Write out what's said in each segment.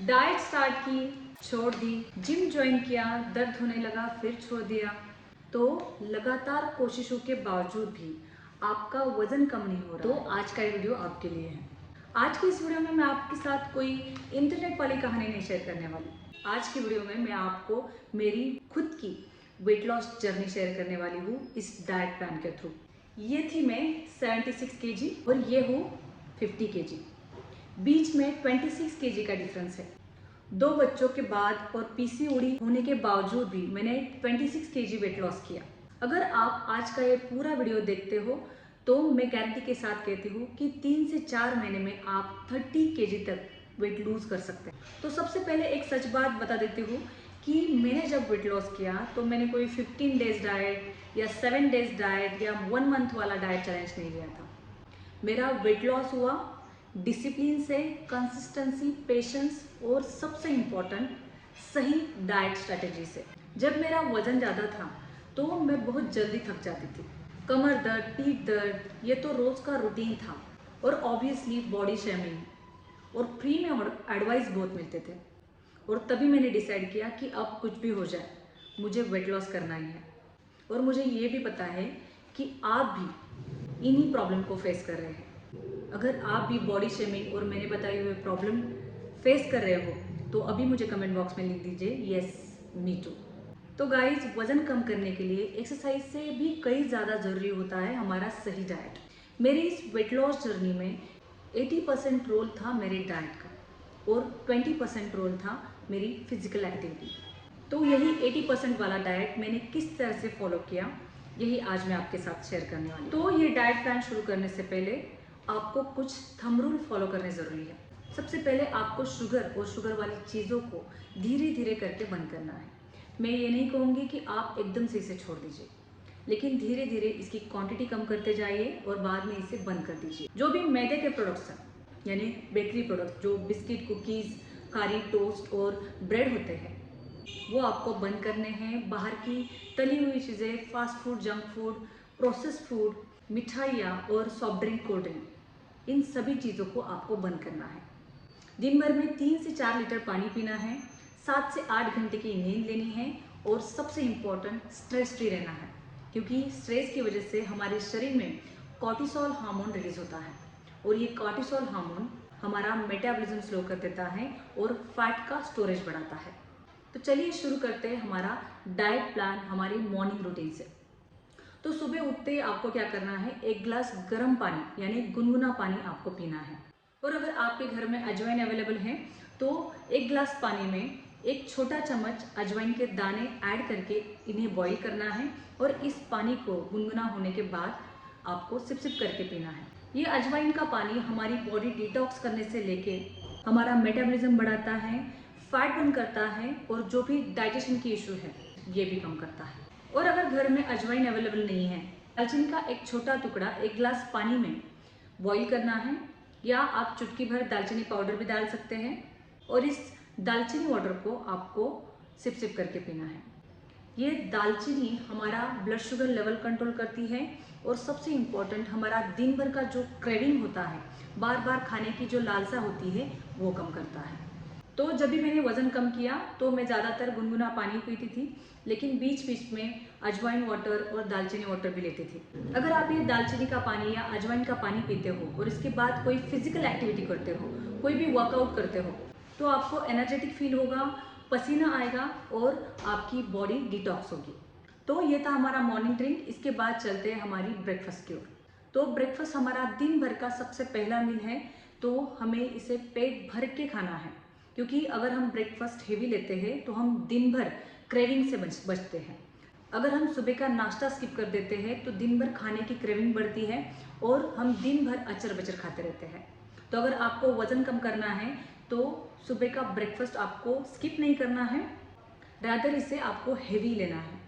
Diet start की, छोड़ दी, gym join किया, दर्द होने लगा, फिर छोड़ दिया। तो लगातार कोशिशों के बावजूद भी आपका वजन कम नहीं हो रहा तो आज का ये वीडियो आपके लिए है। आज की इस वीडियो में मैं आपके साथ कोई इंटरनेट वाली कहानी नहीं शेयर करने वाली। आज की वीडियो में मैं आपको मेरी खुद की वेट लॉस जर्नी शेयर करने वाली हूँ इस डाइट प्लान के थ्रू। ये थी मैं 76 kg और ये हूँ 50 kg। बीच में 26 kg का डिफरेंस है। 2 बच्चों के बाद और पीसीओडी होने के बावजूद भी मैंने 26 kg वेट लॉस किया। अगर आप आज का ये पूरा वीडियो देखते हो तो मैं गारंटी के साथ कहती हूँ कि 3 से 4 महीने में आप 30 kg तक वेट लूज कर सकते हैं। तो सबसे पहले एक सच बात बता देती हूँ कि मैंने जब वेट लॉस किया तो मैंने कोई 15 डेज डाइट या 7 डेज डाइट या 1 मंथ वाला डाइट चैलेंज नहीं लिया था। मेरा वेट लॉस हुआ डिसिप्लिन से, कंसिस्टेंसी, पेशेंस और सबसे इम्पोर्टेंट सही डाइट स्ट्रेटेजी से। जब मेरा वजन ज़्यादा था तो मैं बहुत जल्दी थक जाती थी। कमर दर्द, पीठ दर्द, ये तो रोज़ का रूटीन था। और ऑब्वियसली बॉडी शेमिंग और फ्री में एडवाइस बहुत मिलते थे। और तभी मैंने डिसाइड किया कि अब कुछ भी हो जाए मुझे वेट लॉस करना ही है। और मुझे ये भी पता है कि आप भी इन्हीं प्रॉब्लम को फेस कर रहे हैं। अगर आप भी बॉडी शेमिंग और मैंने बताए हुए प्रॉब्लम फेस कर रहे हो तो अभी मुझे कमेंट बॉक्स में लिख दीजिए यस मी टू। तो गाइज, वजन कम करने के लिए एक्सरसाइज से भी कई ज़्यादा ज़रूरी होता है हमारा सही डाइट। मेरी इस वेट लॉस जर्नी में 80% रोल था मेरे डाइट का और 20% रोल था मेरी फिजिकल एक्टिविटी। तो यही 80% वाला डाइट मैंने किस तरह से फॉलो किया, यही आज मैं आपके साथ शेयर करने वाली हूँ। तो ये डाइट प्लान शुरू करने से पहले आपको कुछ थंब रूल फॉलो करने ज़रूरी है। सबसे पहले आपको शुगर और शुगर वाली चीज़ों को धीरे धीरे करके बंद करना है। मैं ये नहीं कहूँगी कि आप एकदम से इसे छोड़ दीजिए, लेकिन धीरे धीरे इसकी क्वांटिटी कम करते जाइए और बाद में इसे बंद कर दीजिए। जो भी मैदे के प्रोडक्ट्स हैं यानी बेकरी प्रोडक्ट, जो बिस्किट, कुकीज़, खारी, टोस्ट और ब्रेड होते हैं, वो आपको बंद करने हैं। बाहर की तली हुई चीज़ें, fast food, junk food, processed food, मिठाइयाँ और सॉफ्ट ड्रिंक, कोल्ड ड्रिंक, इन सभी चीज़ों को आपको बंद करना है। दिन भर में 3 से 4 लीटर पानी पीना है, 7 से 8 घंटे की नींद लेनी है और सबसे इम्पॉर्टेंट स्ट्रेस फ्री रहना है, क्योंकि स्ट्रेस की वजह से हमारे शरीर में कॉर्टिसोल हार्मोन रिलीज होता है और ये कॉर्टिसोल हार्मोन हमारा मेटाबॉलिज्म स्लो कर देता है और फैट का स्टोरेज बढ़ाता है। तो चलिए शुरू करते हैं हमारा डाइट प्लान हमारी मॉर्निंग रूटीन से। तो सुबह उठते ही आपको क्या करना है, 1 गिलास गर्म पानी यानी गुनगुना पानी आपको पीना है। और अगर आपके घर में अजवाइन अवेलेबल है तो 1 गिलास पानी में 1 छोटा चम्मच अजवाइन के दाने ऐड करके इन्हें बॉईल करना है और इस पानी को गुनगुना होने के बाद आपको सिप सिप करके पीना है। ये अजवाइन का पानी हमारी बॉडी डिटॉक्स करने से लेके हमारा मेटाबॉलिज्म बढ़ाता है, फैट बर्न करता है और जो भी डाइजेशन की इशू है ये भी कम करता है। और अगर घर में अजवाइन अवेलेबल नहीं है, दालचीनी का एक छोटा टुकड़ा 1 गिलास पानी में बॉईल करना है, या आप चुटकी भर दालचीनी पाउडर भी डाल सकते हैं और इस दालचीनी वाटर को आपको सिप सिप करके पीना है। ये दालचीनी हमारा ब्लड शुगर लेवल कंट्रोल करती है और सबसे इम्पोर्टेंट हमारा दिन भर का जो क्रेविंग होता है, बार बार खाने की जो लालसा होती है, वो कम करता है। तो जब भी मैंने वज़न कम किया तो मैं ज़्यादातर गुनगुना पानी पीती थी, लेकिन बीच बीच में अजवाइन वाटर और दालचीनी वाटर भी लेती थी। अगर आप ये दालचीनी का पानी या अजवाइन का पानी पीते हो और इसके बाद कोई फिजिकल एक्टिविटी करते हो, कोई भी वर्कआउट करते हो, तो आपको एनर्जेटिक फील होगा, पसीना आएगा और आपकी बॉडी डिटॉक्स होगी। तो ये था हमारा मॉर्निंग ड्रिंक। इसके बाद चलते हैं हमारी ब्रेकफास्ट की ओर। तो ब्रेकफास्ट हमारा दिन भर का सबसे पहला मील है, तो हमें इसे पेट भर के खाना है, क्योंकि अगर हम ब्रेकफास्ट हेवी लेते हैं तो हम दिन भर क्रेविंग से बचते हैं। अगर हम सुबह का नाश्ता स्किप कर देते हैं तो दिन भर खाने की क्रेविंग बढ़ती है और हम दिन भर अचर बचर खाते रहते हैं। तो अगर आपको वज़न कम करना है तो सुबह का ब्रेकफास्ट आपको स्किप नहीं करना है, रादर इसे आपको हेवी लेना है।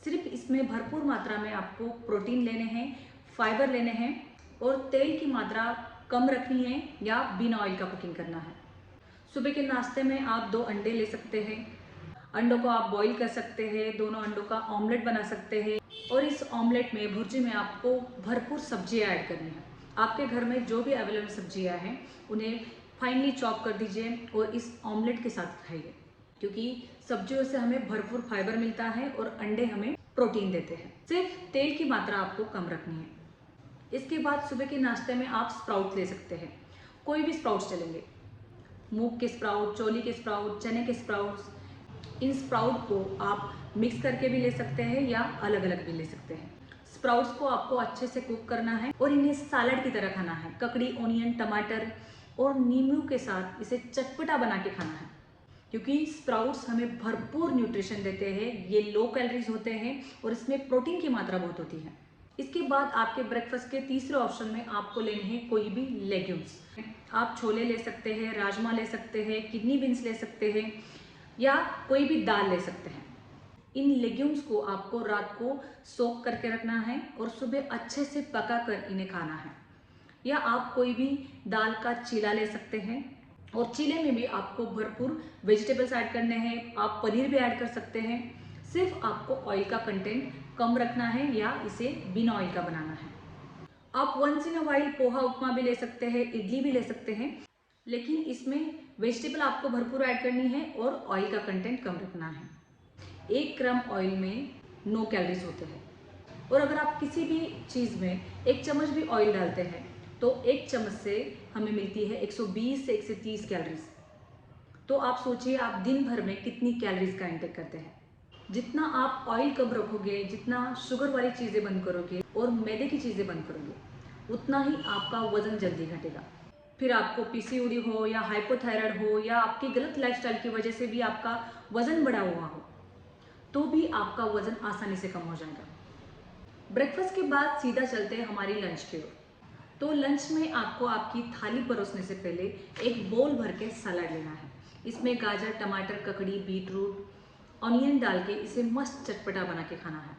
सिर्फ इसमें भरपूर मात्रा में आपको प्रोटीन लेने हैं, फाइबर लेने हैं और तेल की मात्रा कम रखनी है या बिना ऑयल का कुकिंग करना है। सुबह के नाश्ते में आप 2 अंडे ले सकते हैं। अंडों को आप बॉईल कर सकते हैं, दोनों अंडों का ऑमलेट बना सकते हैं और इस ऑमलेट में, भुर्जी में आपको भरपूर सब्जियां ऐड करनी है। आपके घर में जो भी अवेलेबल सब्जियां हैं उन्हें फाइनली चॉप कर दीजिए और इस ऑमलेट के साथ खाइए, क्योंकि सब्जियों से हमें भरपूर फाइबर मिलता है और अंडे हमें प्रोटीन देते हैं। सिर्फ तेल की मात्रा आपको कम रखनी है। इसके बाद सुबह के नाश्ते में आप स्प्राउट ले सकते हैं, कोई भी स्प्राउट्स चलेंगे, मूंग के स्प्राउट, चोली के स्प्राउट, चने के स्प्राउट्स। इन स्प्राउट को आप मिक्स करके भी ले सकते हैं या अलग अलग भी ले सकते हैं। स्प्राउट्स को आपको अच्छे से कुक करना है और इन्हें सैलड की तरह खाना है। ककड़ी, ओनियन, टमाटर और नींबू के साथ इसे चटपटा बना के खाना है, क्योंकि स्प्राउट्स हमें भरपूर न्यूट्रिशन देते हैं। ये लो कैलोरीज होते हैं और इसमें प्रोटीन की मात्रा बहुत होती है। इसके बाद आपके ब्रेकफास्ट के तीसरे ऑप्शन में आपको लेने हैं कोई भी लेग्यूम्स। आप छोले ले सकते हैं, राजमा ले सकते हैं, किडनी बीन्स ले सकते हैं या कोई भी दाल ले सकते हैं। इन लेग्यूम्स को आपको रात को सोक करके रखना है और सुबह अच्छे से पका कर इन्हें खाना है। या आप कोई भी दाल का चीला ले सकते हैं और चीले में भी आपको भरपूर वेजिटेबल्स ऐड करने हैं। आप पनीर भी ऐड कर सकते हैं। सिर्फ आपको ऑयल का कंटेंट कम रखना है या इसे बिना ऑयल का बनाना है। आप once in a while poha upma भी ले सकते हैं, इडली भी ले सकते हैं, लेकिन इसमें वेजिटेबल आपको भरपूर ऐड करनी है और ऑयल का कंटेंट कम रखना है। 1 ग्राम ऑयल में 9 कैलोरीज होते हैं और अगर आप किसी भी चीज़ में 1 चम्मच भी ऑयल डालते हैं तो 1 चम्मच से हमें मिलती है 120 से 130 कैलोरीज। तो आप सोचिए आप दिन भर में कितनी कैलोरीज का इंटेक करते हैं। जितना आप ऑयल कम रखोगे, जितना शुगर वाली चीज़ें बंद करोगे और मैदे की चीज़ें बंद करोगे, उतना ही आपका वजन जल्दी घटेगा। फिर आपको पीसीओडी हो या हाइपोथायराइड हो या आपकी गलत लाइफस्टाइल की वजह से भी आपका वजन बढ़ा हुआ हो, तो भी आपका वजन आसानी से कम हो जाएगा। ब्रेकफास्ट के बाद सीधा चलते हैं हमारी लंच की ओर। तो लंच में आपको आपकी थाली परोसने से पहले एक बोल भर के सलाद लेना है। इसमें गाजर, टमाटर, ककड़ी, बीटरूट, ऑनियन डाल के इसे मस्त चटपटा बना के खाना है,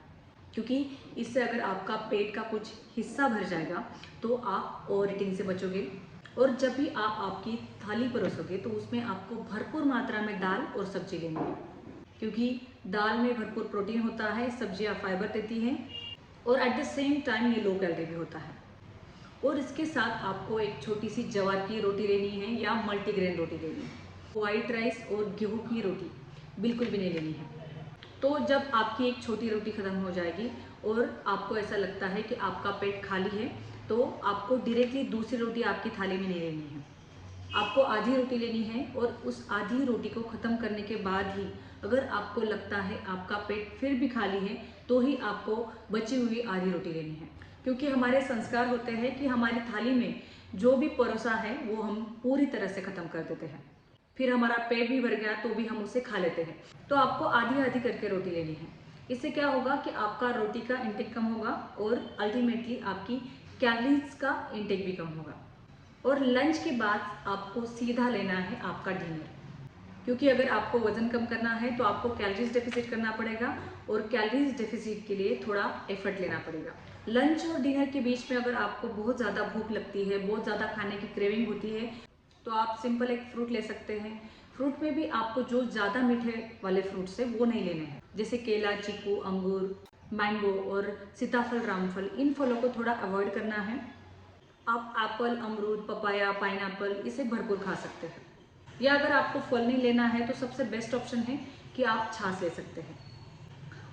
क्योंकि इससे अगर आपका पेट का कुछ हिस्सा भर जाएगा तो आप ओवर ईटिंग से बचोगे। और जब भी आप आपकी थाली परोसोगे तो उसमें आपको भरपूर मात्रा में दाल और सब्जी लेनी है, क्योंकि दाल में भरपूर प्रोटीन होता है, सब्जियां फाइबर देती हैं और एट द सेम टाइम ये लो कैलोरी भी होता है। और इसके साथ आपको एक छोटी सी ज्वार की रोटी लेनी है या मल्टीग्रेन रोटी लेनी है। वाइट राइस और गेहूं की रोटी बिल्कुल भी नहीं लेनी है। तो जब आपकी एक छोटी रोटी ख़त्म हो जाएगी और आपको ऐसा लगता है कि आपका पेट खाली है, तो आपको डायरेक्टली दूसरी रोटी आपकी थाली में नहीं लेनी है। आपको आधी रोटी लेनी है और उस आधी रोटी को ख़त्म करने के बाद ही अगर आपको लगता है आपका पेट फिर भी खाली है, तो ही आपको बची हुई आधी रोटी लेनी है। क्योंकि हमारे संस्कार होते हैं कि हमारी थाली में जो भी परोसा है वो हम पूरी तरह से ख़त्म कर देते हैं। फिर हमारा पेट भी भर गया तो भी हम उसे खा लेते हैं। तो आपको आधी आधी करके रोटी लेनी है। इससे क्या होगा कि आपका रोटी का इंटेक कम होगा और अल्टीमेटली आपकी कैलोरीज का इंटेक भी कम होगा। और लंच के बाद आपको सीधा लेना है आपका डिनर, क्योंकि अगर आपको वजन कम करना है तो आपको कैलोरीज डेफिसिट करना पड़ेगा और कैलोरीज डेफिसिट के लिए थोड़ा एफर्ट लेना पड़ेगा। लंच और डिनर के बीच में अगर आपको बहुत ज़्यादा भूख लगती है, बहुत ज़्यादा खाने की क्रेविंग होती है, तो आप सिंपल एक फ्रूट ले सकते हैं। फ्रूट में भी आपको जो ज़्यादा मीठे वाले फ्रूट्स है वो नहीं लेने हैं, जैसे केला, चीकू, अंगूर, मैंगो और सीताफल, रामफल, इन फलों को थोड़ा अवॉइड करना है। आप एप्पल, अमरूद, पपाया, पाइनएप्पल इसे भरपूर खा सकते हैं। या अगर आपको फल नहीं लेना है तो सबसे बेस्ट ऑप्शन है कि आप छाछ ले सकते हैं।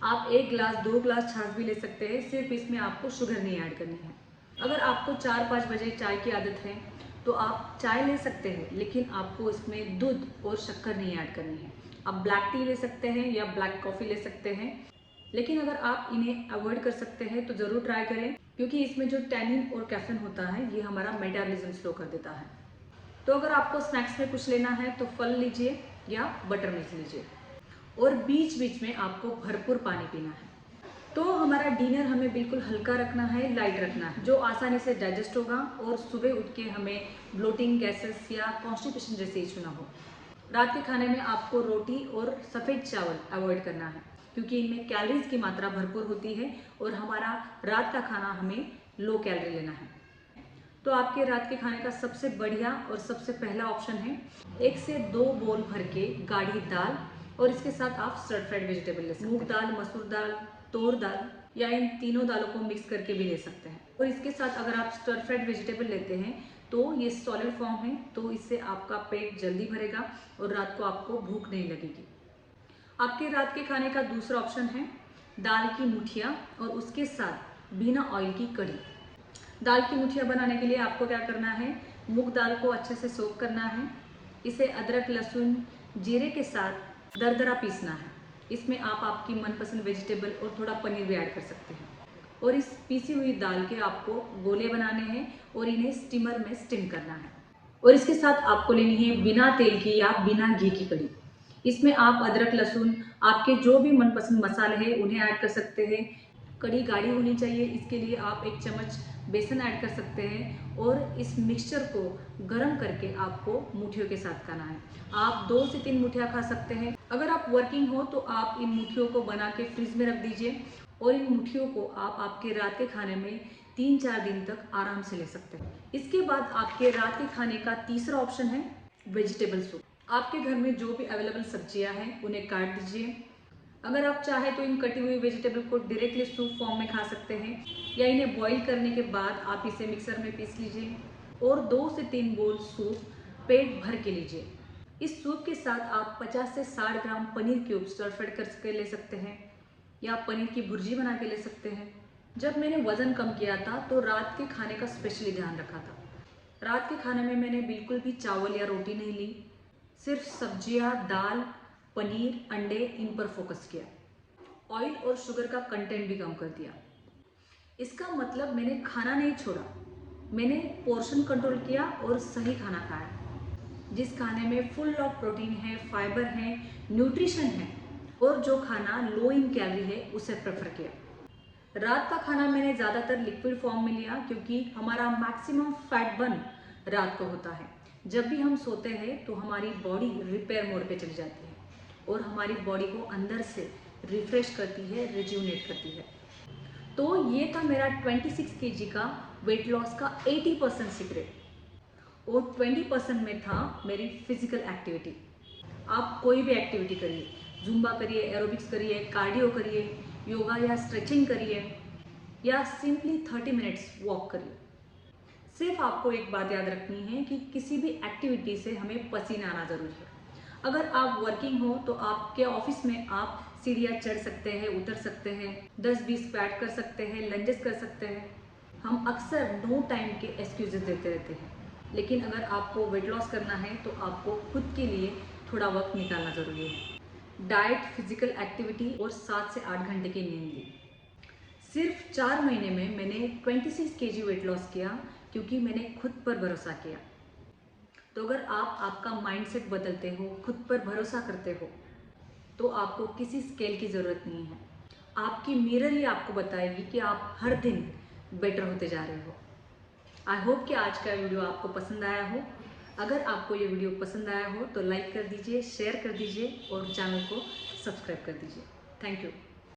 आप 1 ग्लास 2 ग्लास छाछ भी ले सकते हैं, सिर्फ इसमें आपको शुगर नहीं ऐड करनी है। अगर आपको 4-5 बजे चाय की आदत है तो आप चाय ले सकते हैं, लेकिन आपको इसमें दूध और शक्कर नहीं ऐड करनी है। आप ब्लैक टी ले सकते हैं या ब्लैक कॉफ़ी ले सकते हैं, लेकिन अगर आप इन्हें अवॉइड कर सकते हैं तो ज़रूर ट्राई करें, क्योंकि इसमें जो टैनिन और कैफीन होता है ये हमारा मेटाबॉलिज्म स्लो कर देता है। तो अगर आपको स्नैक्स में कुछ लेना है तो फल लीजिए या बटर मिल्क लीजिए और बीच बीच में आपको भरपूर पानी पीना है। तो हमारा डिनर हमें बिल्कुल हल्का रखना है, लाइट रखना है, जो आसानी से डाइजेस्ट होगा और सुबह उठ के हमें ब्लोटिंग, गैसेस या कॉन्स्टिपेशन जैसे इशू ना हो। रात के खाने में आपको रोटी और सफ़ेद चावल अवॉइड करना है, क्योंकि इनमें कैलोरीज की मात्रा भरपूर होती है और हमारा रात का खाना हमें लो कैलोरी लेना है। तो आपके रात के खाने का सबसे बढ़िया और सबसे पहला ऑप्शन है 1 से 2 बोल भर के गाढ़ी दाल और इसके साथ आप स्टर फ्राइड वेजिटेबल ले सकते हैं। मूंग दाल, मसूर दाल, तोर दाल या इन तीनों दालों को मिक्स करके भी ले सकते हैं। और इसके साथ अगर आप स्टर फ्राइड वेजिटेबल लेते हैं तो ये सॉलिड फॉर्म है, तो इससे आपका पेट जल्दी भरेगा और रात को आपको भूख नहीं लगेगी। आपके रात के खाने का दूसरा ऑप्शन है दाल की मुठिया और उसके साथ बिना ऑयल की कढ़ी। दाल की मुठिया बनाने के लिए आपको क्या करना है, मूंग दाल को अच्छे से सोक करना है। इसे अदरक, लहसुन, जीरे के साथ दरदरा पीसना है। इसमें आप आपकी मनपसंद वेजिटेबल और थोड़ा पनीर भी ऐड कर सकते हैं। और इस पीसी हुई दाल के आपको गोले बनाने हैं और इन्हें स्टीमर में स्टीम करना है। और इसके साथ आपको लेनी है बिना तेल की या बिना घी की कढ़ी। इसमें आप अदरक, लहसुन, आपके जो भी मनपसंद मसाले हैं उन्हें ऐड कर सकते हैं। कढ़ी गाढ़ी होनी चाहिए, इसके लिए आप 1 चम्मच बेसन ऐड कर सकते हैं और इस मिक्सचर को गर्म करके आपको मुठियों के साथ खाना है। आप 2 से 3 मुठियाँ खा सकते हैं। अगर आप वर्किंग हो तो आप इन मुठियों को बना के फ्रिज में रख दीजिए और इन मुठियों को आप आपके रात के खाने में 3-4 दिन तक आराम से ले सकते हैं। इसके बाद आपके रात के खाने का तीसरा ऑप्शन है वेजिटेबल सूप। आपके घर में जो भी अवेलेबल सब्जियां हैं उन्हें काट दीजिए। अगर आप चाहें तो इन कटी हुई वेजिटेबल को डायरेक्टली सूप फॉर्म में खा सकते हैं या इन्हें बॉईल करने के बाद आप इसे मिक्सर में पीस लीजिए और 2 से 3 बोल सूप पेट भर के लीजिए। इस सूप के साथ आप 50 से 60 ग्राम पनीर क्यूब स्टर फ्राइड करके ले सकते हैं या पनीर की भुर्जी बना के ले सकते हैं। जब मैंने वज़न कम किया था तो रात के खाने का स्पेशली ध्यान रखा था। रात के खाने में मैंने बिल्कुल भी चावल या रोटी नहीं ली, सिर्फ सब्जियां, दाल, पनीर, अंडे, इन पर फोकस किया। ऑयल और शुगर का कंटेंट भी कम कर दिया। इसका मतलब मैंने खाना नहीं छोड़ा, मैंने पोर्शन कंट्रोल किया और सही खाना खाया। जिस खाने में फुल ऑफ प्रोटीन है, फाइबर है, न्यूट्रिशन है और जो खाना लो इन कैलोरी है उसे प्रेफर किया। रात का खाना मैंने ज़्यादातर लिक्विड फॉर्म में लिया क्योंकि हमारा मैक्सिमम फैट बर्न रात को होता है। जब भी हम सोते हैं तो हमारी बॉडी रिपेयर मोड पे चली जाती है और हमारी बॉडी को अंदर से रिफ्रेश करती है, रिज्यूनेट करती है। तो ये था मेरा 26 केजी का वेट लॉस का 80% सीक्रेट और 20% में था मेरी फिजिकल एक्टिविटी। आप कोई भी एक्टिविटी करिए, जुम्बा करिए, एरोबिक्स करिए, कार्डियो करिए, योगा या स्ट्रेचिंग करिए या सिंपली 30 मिनट्स वॉक करिए। सिर्फ आपको एक बात याद रखनी है कि किसी भी एक्टिविटी से हमें पसीना आना जरूरी है। अगर आप वर्किंग हो तो आपके ऑफिस में आप सीढ़ियाँ चढ़ सकते हैं, उतर सकते हैं, 10-20 स्क्वाट कर सकते हैं, लंजेस कर सकते हैं। हम अक्सर नो टाइम के एक्सक्यूजेस देते रहते हैं, लेकिन अगर आपको वेट लॉस करना है तो आपको खुद के लिए थोड़ा वक्त निकालना ज़रूरी है। डाइट, फिजिकल एक्टिविटी और 7 से 8 घंटे की नींद ली। सिर्फ 4 महीने में मैंने 26 केजी वेट लॉस किया क्योंकि मैंने खुद पर भरोसा किया। तो अगर आप आपका माइंडसेट बदलते हो, खुद पर भरोसा करते हो, तो आपको किसी स्केल की ज़रूरत नहीं है। आपकी मिरर ही आपको बताएगी कि आप हर दिन बेटर होते जा रहे हो। आई होप कि आज का वीडियो आपको पसंद आया हो। अगर आपको ये वीडियो पसंद आया हो तो लाइक कर दीजिए, शेयर कर दीजिए और चैनल को सब्सक्राइब कर दीजिए। Thank you.